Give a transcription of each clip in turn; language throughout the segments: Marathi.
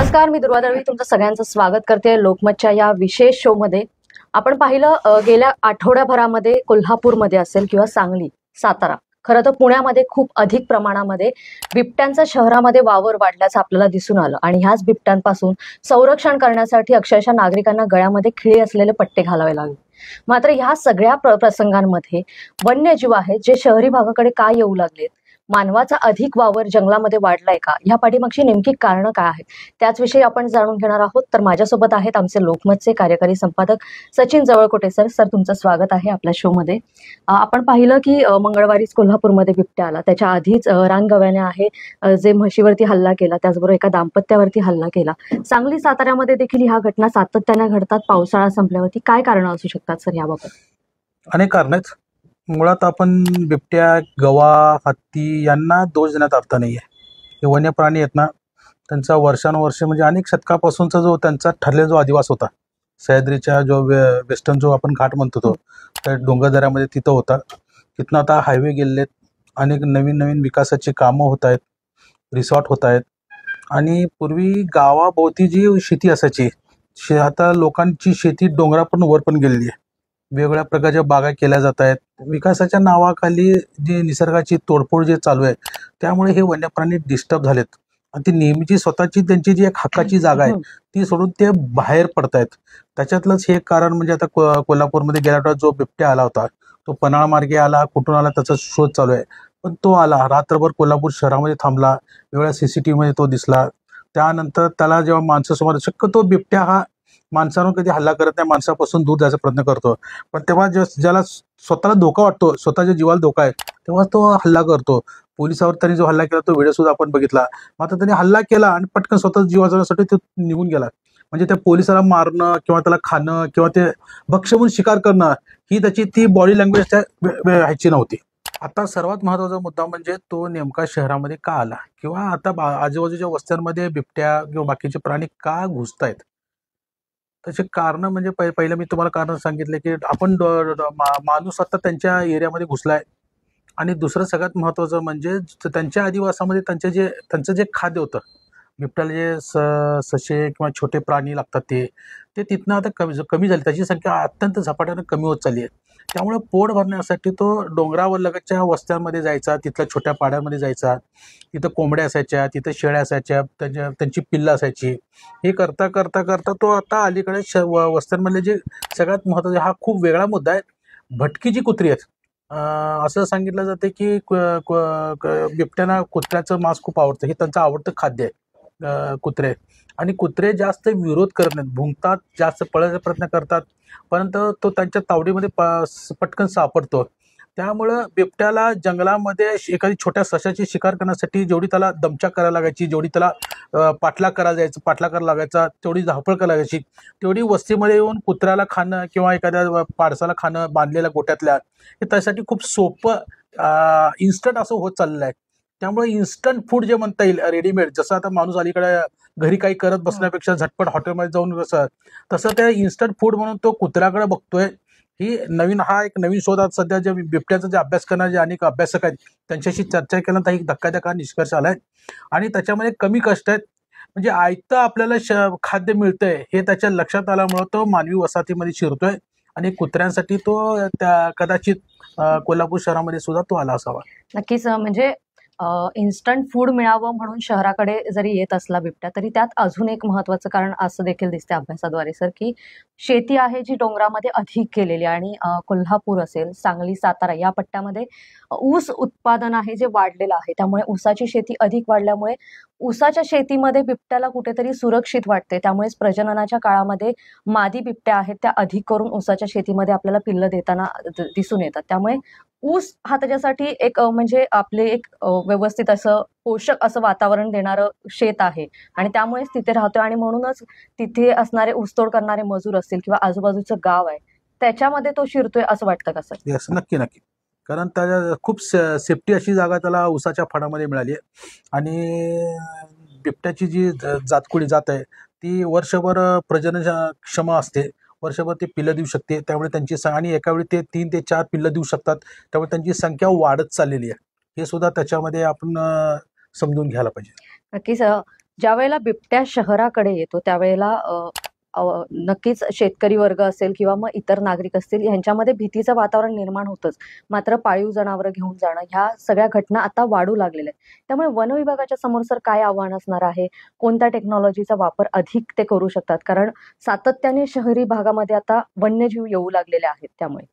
नमस्कार, मी दुर्वा दळवी तुमचं सगळ्यांचं स्वागत करते लोकमतच्या या विशेष शो मध्ये। आपण पाहिलं गेल्या आठवड्याभरामध्ये कोल्हापूरमध्ये असेल किंवा सांगली, सातारा, खरं तर पुण्यामध्ये खूप अधिक प्रमाणामध्ये बिबट्यांचा शहरामध्ये वावर वाढल्याचं आपल्याला दिसून आलं आणि ह्याच बिबट्यांपासून संरक्षण करण्यासाठी अक्षरशः नागरिकांना गळ्यामध्ये खिळे असलेले पट्टे घालावे लागले। मात्र ह्या सगळ्या प्रसंगांमध्ये वन्यजीव आहेत जे शहरी भागाकडे का येऊ लागलेत, मानवाचा अधिक वावर जंगलामध्ये वाढलाय का, ह्या पाठीमागची नेमकी कारणं काय आहेत त्याचविषयी आपण जाणून घेणार आहोत। तर माझ्यासोबत आहेत आमचे लोकमतचे कार्यकारी संपादक सचिन जवळकोटे सर। सर, तुमचं स्वागत आहे आपल्या शो मध्ये। आपण पाहिलं की मंगळवारीच कोल्हापूरमध्ये बिबट्या आला, त्याच्या आधीच रानगव्याने आहे जे म्हशीवरती हल्ला केला, त्याचबरोबर एका दाम्पत्यावरती हल्ला केला। सांगली, साताऱ्यामध्ये देखील ह्या घटना सातत्याने घडतात। पावसाळा संपल्यावरती काय कारणं असू शकतात सर याबाबत? अनेक कारण आहेत। मुळात आपण बिबट्या, गवा, हत्ती यांना दोष देण्यात अर्थ नाहीये। हे वन्य प्राणी आहेत ना, त्यांचा वर्षानुवर्षे म्हणजे अनेक शतकापासूनचा जो त्यांचा ठरलेला जो अधिवास होता, सह्याद्रीच्या जो वेस्टर्न जो आपण घाट म्हणतो तो त्या डोंगरदऱ्यामध्ये तिथं होता। तिथनं आता हायवे गेलेत, अनेक नवीन नवीन विकासाची कामं होत आहेत, रिसॉर्ट होत आहेत आणि पूर्वी गावाभोवती जी शेती असायची, आता लोकांची शेती डोंगरापर्यंत वर पण गेलेली आहे। वेगवेगळ्या प्रकारच्या बागा केल्या जात आहेत। विकासाच्या नावाखाली जे निसर्गाची तोडफोड जे चालू आहे, त्यामुळे हे वन्य प्राणी डिस्टर्ब झालेत आणि ती नेहमीची स्वतःची त्यांची जी एक हक्काची जागा आहे ती सोडून ते बाहेर पडतायत। त्याच्यातलंच हे कारण म्हणजे आता कोल्हापूरमध्ये गेल्या आठवड्यात जो बिबट्या आला होता, तो पन्हाळा मार्गे आला, कुठून आला त्याचा शोध चालू आहे, पण तो आला, रात्रभर कोल्हापूर शहरामध्ये थांबला, वेगळ्या CCTV मध्ये तो दिसला। त्यानंतर त्याला जेव्हा माणसासमोर, शक्यतो बिबट्या हा माणसांवर कधी हल्ला करत नाही, माणसापासून दूर जायचा प्रयत्न करतो, पण तेव्हा ज्याला स्वतःला धोका वाटतो, स्वतःच्या जीवाला धोका आहे, तेव्हा तो हल्ला करतो। पोलिसावर त्यांनी जो हल्ला केला तो व्हिडिओ सुद्धा आपण बघितला। मात्र त्यांनी हल्ला केला आणि पटकन स्वतः जीव वाचवण्यासाठी तो निघून गेला। म्हणजे त्या पोलिसाला मारणं किंवा त्याला खाणं किंवा ते भक्ष्य म्हणून शिकार करणं ही त्याची ती बॉडी लँग्वेज त्या ह्याची नव्हती। आता सर्वात महत्त्वाचा मुद्दा म्हणजे तो नेमका शहरामध्ये का आला किंवा आता आजूबाजूच्या वस्त्यांमध्ये बिबट्या किंवा बाकीचे प्राणी का घुसतायत, त्याचे कारण म्हणजे पहिलं मी तुम्हाला कारण सांगितलं की आपण माणूस आता त्यांच्या एरियामध्ये घुसलाय आणि दुसरं सगळ्यात महत्त्वाचं म्हणजे त्यांच्या अधिवासामध्ये त्यांचं जे खाद्य होतं, बिबट्याला जे ससे किंवा छोटे प्राणी लागतात ते तिथनं आता कमी झाले, त्याची संख्या अत्यंत झपाट्यानं कमी होत चालली आहे। त्यामुळे पोट भरण्यासाठी तो डोंगरावर लगतच्या वस्त्यांमध्ये जायचा, तिथल्या छोट्या पाड्यामध्ये जायचा, तिथं कोंबड्या असायच्या, तिथं शेळ्या असायच्या, त्यांची पिल्लं असायची। हे करता करता करता तो आता अलीकडे वस्त्यांमधले जे सगळ्यात महत्त्वाचे, हा खूप वेगळा मुद्दा आहे, भटकी जी कुत्री आहेत। असं सांगितलं जाते की बिबट्यांना कुत्र्याचं मांस खूप आवडतं, हे त्यांचं आवडतं खाद्य आहे कुत्रे। आणि कुत्रे जास्त विरोध करत नाहीत, भुंकतात, जास्त पळायचा प्रयत्न करतात, परंतु तो त्यांच्या तावडीमध्ये पटकन सापडतो। त्यामुळं बिबट्याला जंगलामध्ये एखादी छोट्या सशाची शिकार करण्यासाठी जेवढी त्याला दमछाक करायला लागायची, जेवढी त्याला पाठलाग करायला लागायचा, तेवढी धावपळ करायला लागायची, तेवढी वस्तीमध्ये येऊन कुत्र्याला खाणं किंवा एखाद्या पाडसाला खाणं बांधलेल्या गोट्यातल्या, हे त्यासाठी खूप सोपं इन्स्टंट असं होत चाललेलं आहे। त्यामुळे इन्स्टंट फूड जे म्हणता येईल, रेडीमेड, जसं आता माणूस अलीकडे घरी काही करत बसण्यापेक्षा झटपट हॉटेलमध्ये जाऊन तसं त्या इन्स्टंट फूड म्हणून तो कुत्र्याकडे बघतोय। हा एक नवीन शोध आज सध्या जे बिबट्याचा जे अभ्यास करणारे जे अनेक अभ्यासक आहेत त्यांच्याशी चर्चा केल्यानंतर एक धक्कादायक निष्कर्ष आलाय आणि त्याच्यामध्ये कमी कष्ट आहेत, म्हणजे आयतं आपल्याला खाद्य मिळतंय हे त्याच्या लक्षात आल्यामुळं तो मानवी वसाहतीमध्ये शिरतोय आणि कुत्र्यांसाठी तो त्या कदाचित कोल्हापूर शहरामध्ये सुद्धा तो आला असावा। नक्कीच, म्हणजे इन्स्टंट फूड मिळावं म्हणून शहराकडे जरी येत असला बिबट्या, तरी त्यात अजून एक महत्त्वाचं कारण असं देखील दिसते अभ्यासाद्वारे सर, की शेती आहे जी डोंगरामध्ये अधिक केलेली आणि कोल्हापूर असेल, सांगली, सातारा या पट्ट्यामध्ये ऊस उत्पादन आहे जे वाढलेलं आहे, त्यामुळे ऊसाची शेती अधिक वाढल्यामुळे ऊसाच्या शेतीमध्ये बिबट्याला कुठेतरी सुरक्षित वाटते। त्यामुळेच प्रजननाच्या काळामध्ये मादी बिबट्या आहेत त्या अधिक करून ऊसाच्या शेतीमध्ये आपल्याला पिल्लं देताना दिसून येतात। त्यामुळे ऊस हा त्याच्यासाठी एक म्हणजे आपले एक व्यवस्थित असं पोषक असं वातावरण देणारं शेत आहे आणि त्यामुळेच तिथे राहतोय आणि म्हणूनच तिथे असणारे ऊसतोड करणारे मजूर असतील किंवा आजूबाजूचं गाव आहे त्याच्यामध्ये तो शिरतोय असं वाटतं का सर? येस, नक्की नक्की, कारण त्याच्या खूप सेफ्टी अशी जागा त्याला ऊसाच्या फडामध्ये मिळाली आहे आणि बिबट्याची जी जातकुळी जात आहे ती वर्षभर प्रजननक्षम असते, वर्षभर ते पिल्लं देऊ शकते, त्यामुळे त्यांची आणि एका वेळी ते 3 ते 4 पिल्लं देऊ शकतात, त्यामुळे त्यांची संख्या वाढत चाललेली आहे। हे सुद्धा त्याच्यामध्ये आपण समजून घ्यायला पाहिजे। नक्कीच, ज्या वेळेला बिबट्या शहराकडे येतो त्यावेळेला नक्कीच शेतकरी वर्ग असेल किंवा मग इतर नागरिक असतील यांच्यामध्ये भीतीचं वातावरण निर्माण होतंच. मात्र पाळीव जनावरं घेऊन जाणं ह्या सगळ्या घटना आता वाढू लागलेल्या आहेत. त्यामुळे वन विभागाच्या समोर सर काय आव्हान असणार आहे? कोणत्या टेक्नॉलॉजीचा वापर अधिक ते करू शकतात? कारण सातत्याने शहरी भागामध्ये आता वन्यजीव येऊ लागलेले आहेत. त्यामुळे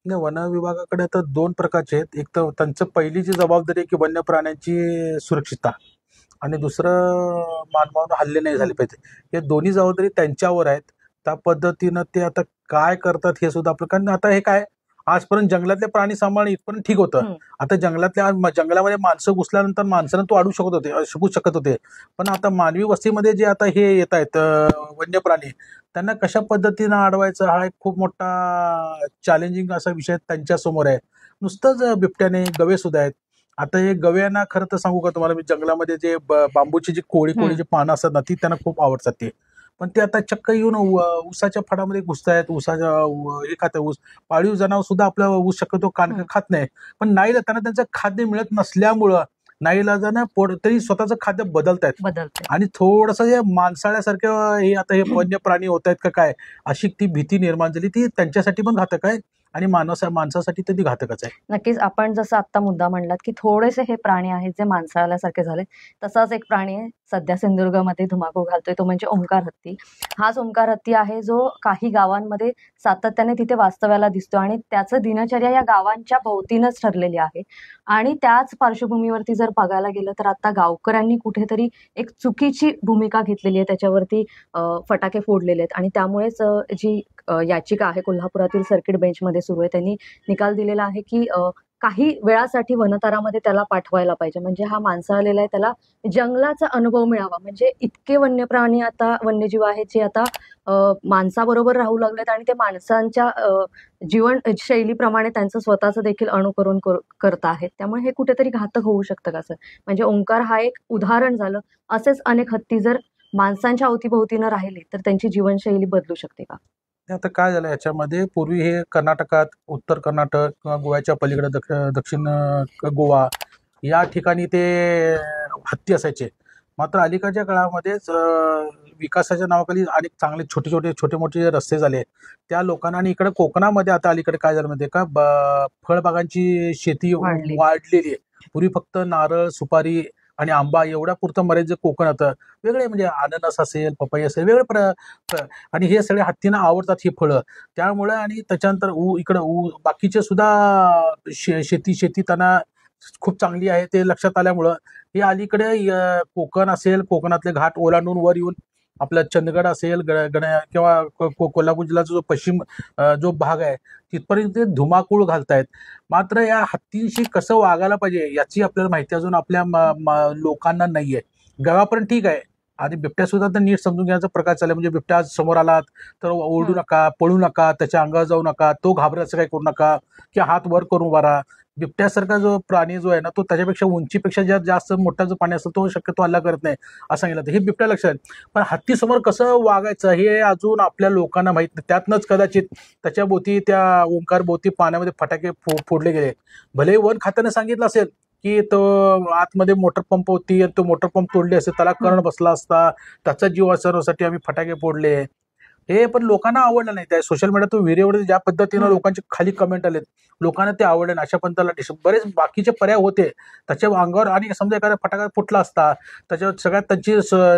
नाही, वन विभागाकडे आता दोन प्रकारचे आहेत. एक तर त्यांचं पहिली जी जबाबदारी आहे की वन्य प्राण्यांची सुरक्षितता, आणि दुसरं मानवावर हल्ले नाही झाले पाहिजे. हे दोन्ही जबाबदारी त्यांच्यावर आहेत. त्या पद्धतीनं ते आता काय करतात हे सुद्धा आपलं, कारण आता हे काय, आजपर्यंत जंगलातले प्राणी सांभाळणं इथपर्यंत ठीक होतं. आता जंगलामध्ये माणसं घुसल्यानंतर माणसानं तो शिकू शकत होते. पण आता मानवी वस्तीमध्ये जे आता हे येत आहेत वन्य प्राणी, त्यांना कशा पद्धतीनं अडवायचं हा एक खूप मोठा चॅलेंजिंग असा विषय त्यांच्या समोर आहे. नुसतंच बिबट्याने, गवे सुद्धा आहेत. आता हे गव्यांना खरं तर सांगू का तुम्हाला, मी जंगलामध्ये जे बांबूची जी कोळी जी पानं असतात ना, ती त्यांना खूप आवडतात ते. पण ते आता चक्क येऊन ऊसाच्या फडामध्ये घुसतायत, हे खात ऊस. पाळीव जनावर सुद्धा आपलं ऊस शक्यतो खात नाही. पण त्यांना त्यांचं खाद्य मिळत नसल्यामुळं नाईलाजानं तरी स्वतःचं खाद्य बदलतायत. आणि थोडंसं हे माणसाळ्यासारखं हे आता हे वन्य प्राणी होत आहेत का काय, अशी ती भीती निर्माण झाली. ती त्यांच्यासाठी पण घातक आहे आणि माणसासाठी तर ती घातकच आहे. नक्कीच आपण जसं आता मुद्दा मांडलात की थोडेसे हे प्राणी आहेत जे माणसाळल्यासारखे झाले. तसाच एक प्राणी आहे सध्या सिंधुदुर्गमध्ये धुमाकूळ घालतोय, तो म्हणजे ओंकार हत्ती. हाच ओंकार हत्ती आहे जो काही गावांमध्ये सातत्याने तिथे वास्तव्याला दिसतो आणि त्याचं दिनचर्या या गावांच्या भोवतीनच ठरलेली आहे. आणि त्याच पार्श्वभूमीवरती जर बघायला गेलं तर आता गावकऱ्यांनी कुठेतरी एक चुकीची भूमिका घेतलेली आहे, त्याच्यावरती फटाके फोडलेले आहेत आणि त्यामुळेच जी याचिका आहे कोल्हापुरातील सर्किट बेंचमध्ये सुरू आहे, त्यांनी निकाल दिलेला आहे की काही वेळासाठी वनतरामध्ये त्याला पाठवायला पाहिजे. म्हणजे हा माणसाळलेला आहे, त्याला जंगलाचा अनुभव मिळावा. म्हणजे इतके वन्य प्राणी आता, वन्यजीव आहेत जे आता माणसाबरोबर राहू लागलेत आणि ते माणसांच्या जीवनशैलीप्रमाणे त्यांचं स्वतःचं देखील अनुकरण करत आहेत. त्यामुळे हे कुठेतरी घातक होऊ शकतं का सर? म्हणजे ओंकार हा एक उदाहरण झालं. असेच अनेक हत्ती जर माणसांच्या अवतीभोवतीनं राहिले तर त्यांची जीवनशैली बदलू शकते का? आता काय झालं याच्यामध्ये, पूर्वी हे कर्नाटकात, उत्तर कर्नाटक किंवा गोव्याच्या पलीकडे दक्षिण गोवा या ठिकाणी ते हत्ती असायचे. मात्र अलीकडच्या काळामध्येच विकासाच्या नावाखाली अनेक चांगले छोटे मोठे रस्ते झाले त्या लोकांना. आणि इकडे कोकणामध्ये आता अलीकडे काय झालं माहितीये का, फळबागांची शेती वाढलेली आहे. पूर्वी फक्त नारळ, सुपारी आणि आंबा एवढ्या पुरतं मर्यादित जे कोकण होतं, वेगळे म्हणजे अननस असेल, पपई असेल, वेगळे आणि हे सगळे हत्तींना आवडतात ही फळं. त्यामुळे आणि त्याच्यानंतर इकडं बाकीचे सुद्धा शेती त्यांना खूप चांगली आहे ते लक्षात आल्यामुळं हे अलीकडे कोकण असेल, कोकणातले घाट ओलांडून वर येऊन आपला चंदगड असेल, किंवा कोल्हापूर जिल्ह्याचा जो पश्चिम जो भाग आहे तिथपर्यंत ते धुमाकूळ घालतायत. मात्र या हत्तींशी कसं वागायला पाहिजे याची आपल्याला माहिती अजून आपल्या लोकांना नाहीये. गावापर्यंत ठीक आहे, आणि बिबट्या सुद्धा तर नीट समजून घ्यायचा प्रकार चालला. म्हणजे बिबट्या समोर आलात तर ओरडू नका, पळू नका, त्याच्या अंगावर जाऊ नका, तो घाबरायचं काही करू नका, किंवा हात वर करून उभा राहा. बिबट्यासारखा जो प्राणी जो आहे ना, तो त्याच्यापेक्षा उंचीपेक्षा जास्त मोठा जो प्राणी असतो तो शक्यतो हल्ला करत नाही असं सांगितलं तर हे बिबट्या लक्षात. पण हत्तीसमोर कसं वागायचं हे अजून आपल्या लोकांना माहित नाही. त्यातनंच कदाचित त्याच्या भोवती, त्या ओंकार भोवती पाण्यामध्ये फटाके फोडले गेले. भले वन खात्याने सांगितलं असेल की तो आतमध्ये मोटर पंप होती, तो मोटर पंप तोडले असते, त्याला करंट बसला असता, त्याचा जीव वाचवण्यासाठी आम्ही फटाके फोडले, हे पण लोकांना आवडलं नाही. त्या सोशल मीडिया तो व्हिडिओवर ज्या पद्धतीनं लोकांचे खाली कमेंट आलेत, लोकांना ते आवडले नाही. अशा पद्धतीला बरेच बाकीचे पर्याय होते त्याच्या अंगावर. आणि समजा एखादा फटाका फुटला असता, त्याच्यावर सगळ्यात त्यांची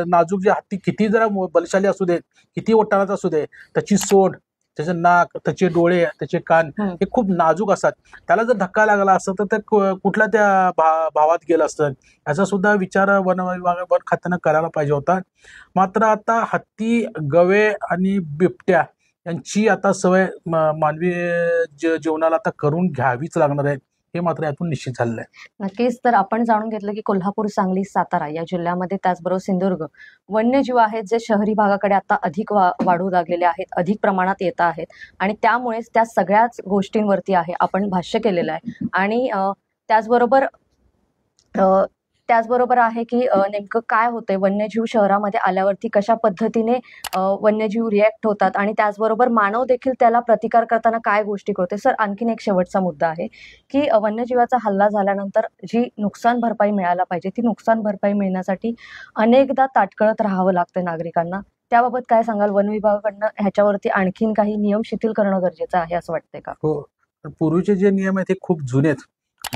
नाजूक जे हत्ती किती जरा बलशाली असू दे, किती ओटाणाचा असू दे, त्याची सोंड, त्याचं नाक, त्याचे डोळे, त्याचे कान हे खूप नाजूक असतात. त्याला जर धक्का लागला असता तर ते कुठल्या त्या भावात गेलं असतं, याचा सुद्धा विचार वन खात्यानं करायला पाहिजे होता. मात्र आता हत्ती, गवे आणि बिबट्या यांची आता सवय मानवी जीवनाला आता करून घ्यावीच लागणार आहे, हे मात्र यातून निश्चित झालेलं आहे. नक्कीच. तर आपण जाणून घेतलं की कोल्हापूर, सांगली, सातारा या जिल्ह्यामध्ये, त्याचबरोबर सिंधुदुर्ग, वन्यजीव आहेत जे शहरी भागाकडे आता अधिक वाढू लागलेले आहेत, अधिक प्रमाणात येत आहेत आणि त्यामुळेच त्या सगळ्याच गोष्टींवरती आहे आपण भाष्य केलेलं आहे. आणि त्याचबरोबर त्याचबरोबर आहे की नेमकं काय होतंय वन्यजीव शहरामध्ये आल्यावरती कशा पद्धतीने वन्यजीव रिॲक्ट होतात आणि त्याचबरोबर मानव देखील त्याला प्रतिकार करताना काय गोष्टी करते. सर, आणखीन एक शेवटचा मुद्दा आहे की वन्यजीवाचा हल्ला झाल्यानंतर जी नुकसान भरपाई मिळायला पाहिजे ती नुकसान भरपाई मिळण्यासाठी अनेकदा ताटकळत राहावं लागतं नागरिकांना. त्याबाबत काय सांगाल? वन विभागाकडनं ह्याच्यावरती आणखीन काही नियम शिथिल करणं गरजेचं आहे असं वाटतंय का? हो, पूर्वीचे जे नियम आहेत ते खूप जुने आहेत.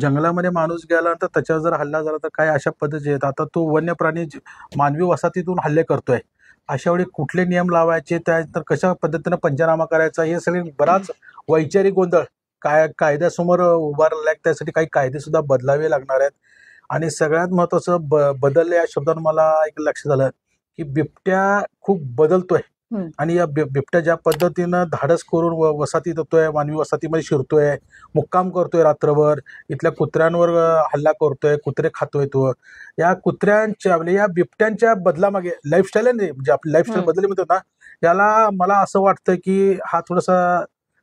जंगलामध्ये माणूस गेला तर त्याच्यावर जर हल्ला झाला तर काय अशा पद्धती आहेत. आता तो वन्य प्राणी मानवी वसाहतीतून हल्ले करतोय. अशा वेळी कुठले नियम लावायचे, त्यानंतर कशा पद्धतीनं पंचनामा करायचा, हे सगळे बराच वैचारिक गोंधळ कायद्यासमोर उभा राहिला. त्यासाठी काही कायदे सुद्धा बदलावे लागणार आहेत. आणि सगळ्यात महत्वाचं बदल या शब्दानं मला एक लक्षात आलं की बिबट्या खूप बदलतोय. आणि या बिबट्या ज्या पद्धतीनं धाडस करून वसाहतीत येतोय, मानवी वसाहतीमध्ये शिरतोय, मुक्काम करतोय रात्रभर, इथल्या कुत्र्यांवर हल्ला करतोय, कुत्रे खातोय तो. या कुत्र्यांच्या म्हणजे या बिबट्यांच्या बदलामागे लाईफस्टाईल आहे ना, म्हणजे आपली लाईफस्टाईल बदलली म्हणतो ना, याला मला असं वाटतं की हा थोडासा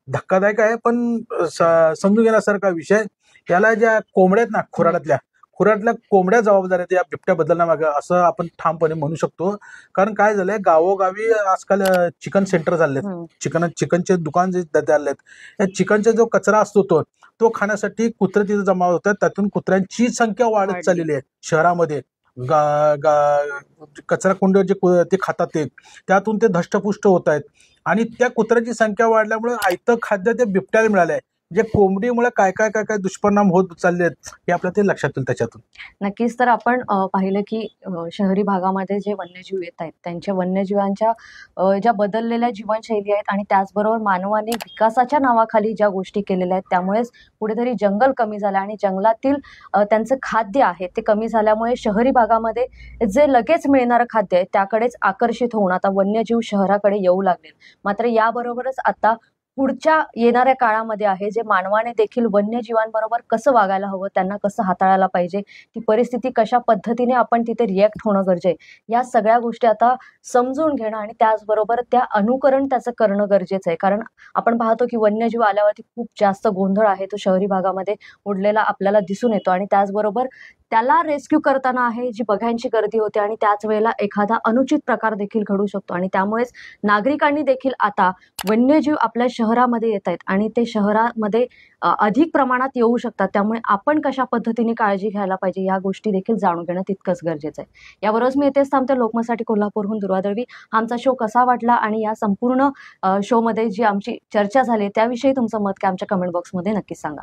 धक्कादायक आहे, पण समजून घेण्यासारखा विषय. याला ज्या कोंबड्या आहेत ना, खुराडल्या कोंबड्या जबाबदार आहेत या बिबट्या बदलण्यामागे, असं आपण ठामपणे म्हणू शकतो. कारण काय झालंय, गावोगावी आजकाल चिकन सेंटर झालेत, चिकनचे दुकान जे झालेत. या चिकनचा जो कचरा असतो तो खाण्यासाठी कुत्रे तिथे जमा होतात. त्यातून कुत्र्यांची संख्या वाढत चाललेली आहे शहरामध्ये. कचरा कुंड जे ते खातात त्यातून ते धष्टपुष्ट होत आहेत. आणि त्या कुत्र्याची संख्या वाढल्यामुळे आयतं खाद्य ते बिबट्याला मिळालंय. म्हणजे कोंबडीमुळे काय काय काय काय दुष्परिणाम होत चालले आहेत हे आपल्याला ते लक्षात येईल त्याच्यातून. नक्कीच. तर आपण पाहिलं की शहरी भागामध्ये जे वन्यजीव येत आहेत त्यांच्या वन्यजीवांच्या ज्या बदललेल्या जीवनशैली आहेत आणि त्याचबरोबर मानवाने विकासाच्या नावाखाली ज्या गोष्टी केलेल्या आहेत त्यामुळेच कुठेतरी जंगल कमी झालं आणि जंगलातील त्यांचं खाद्य आहे ते कमी झाल्यामुळे शहरी भागामध्ये जे लगेच मिळणारं खाद्य आहे त्याकडेच आकर्षित होऊन आता वन्यजीव शहराकडे येऊ लागले. मात्र याबरोबरच आता पुढच्या येणाऱ्या काळामध्ये आहे जे मानवाने देखील वन्यजीवांबरोबर कसं वागायला हवं, त्यांना कसं हाताळायला पाहिजे, ती परिस्थिती कशा पद्धतीने आपण तिथे रिॲक्ट होणं गरजेचं आहे, या सगळ्या गोष्टी आता समजून घेणं आणि त्याचबरोबर त्या अनुकरण त्याचं करणं गरजेचं आहे. कारण आपण पाहतो की वन्यजीव आल्यावरती खूप जास्त गोंधळ आहे तो शहरी भागामध्ये उडलेला आपल्याला दिसून येतो आणि त्याचबरोबर त्याला रेस्क्यू करताना आहे जी बघ्यांची गर्दी होते आणि त्याच वेळेला एखादा अनुचित प्रकार देखील घडू शकतो आणि त्यामुळेच नागरिकांनी देखील आता वन्यजीव आपल्या शहरामध्ये येत आहेत आणि ते शहरामध्ये अधिक प्रमाणात येऊ शकतात. त्यामुळे आपण कशा पद्धतीने काळजी घ्यायला पाहिजे या गोष्टी देखील जाणून घेणं तितकंच गरजेचं आहे. याबरोबरच मी इथेच थांबते. लोकमतसाठी कोल्हापूरहून दुर्वा दळवी. आमचा शो कसा वाटला आणि या संपूर्ण शोमध्ये जी आमची चर्चा झाली त्याविषयी तुमचं मत काय आमच्या कमेंट बॉक्समध्ये नक्कीच सांगा.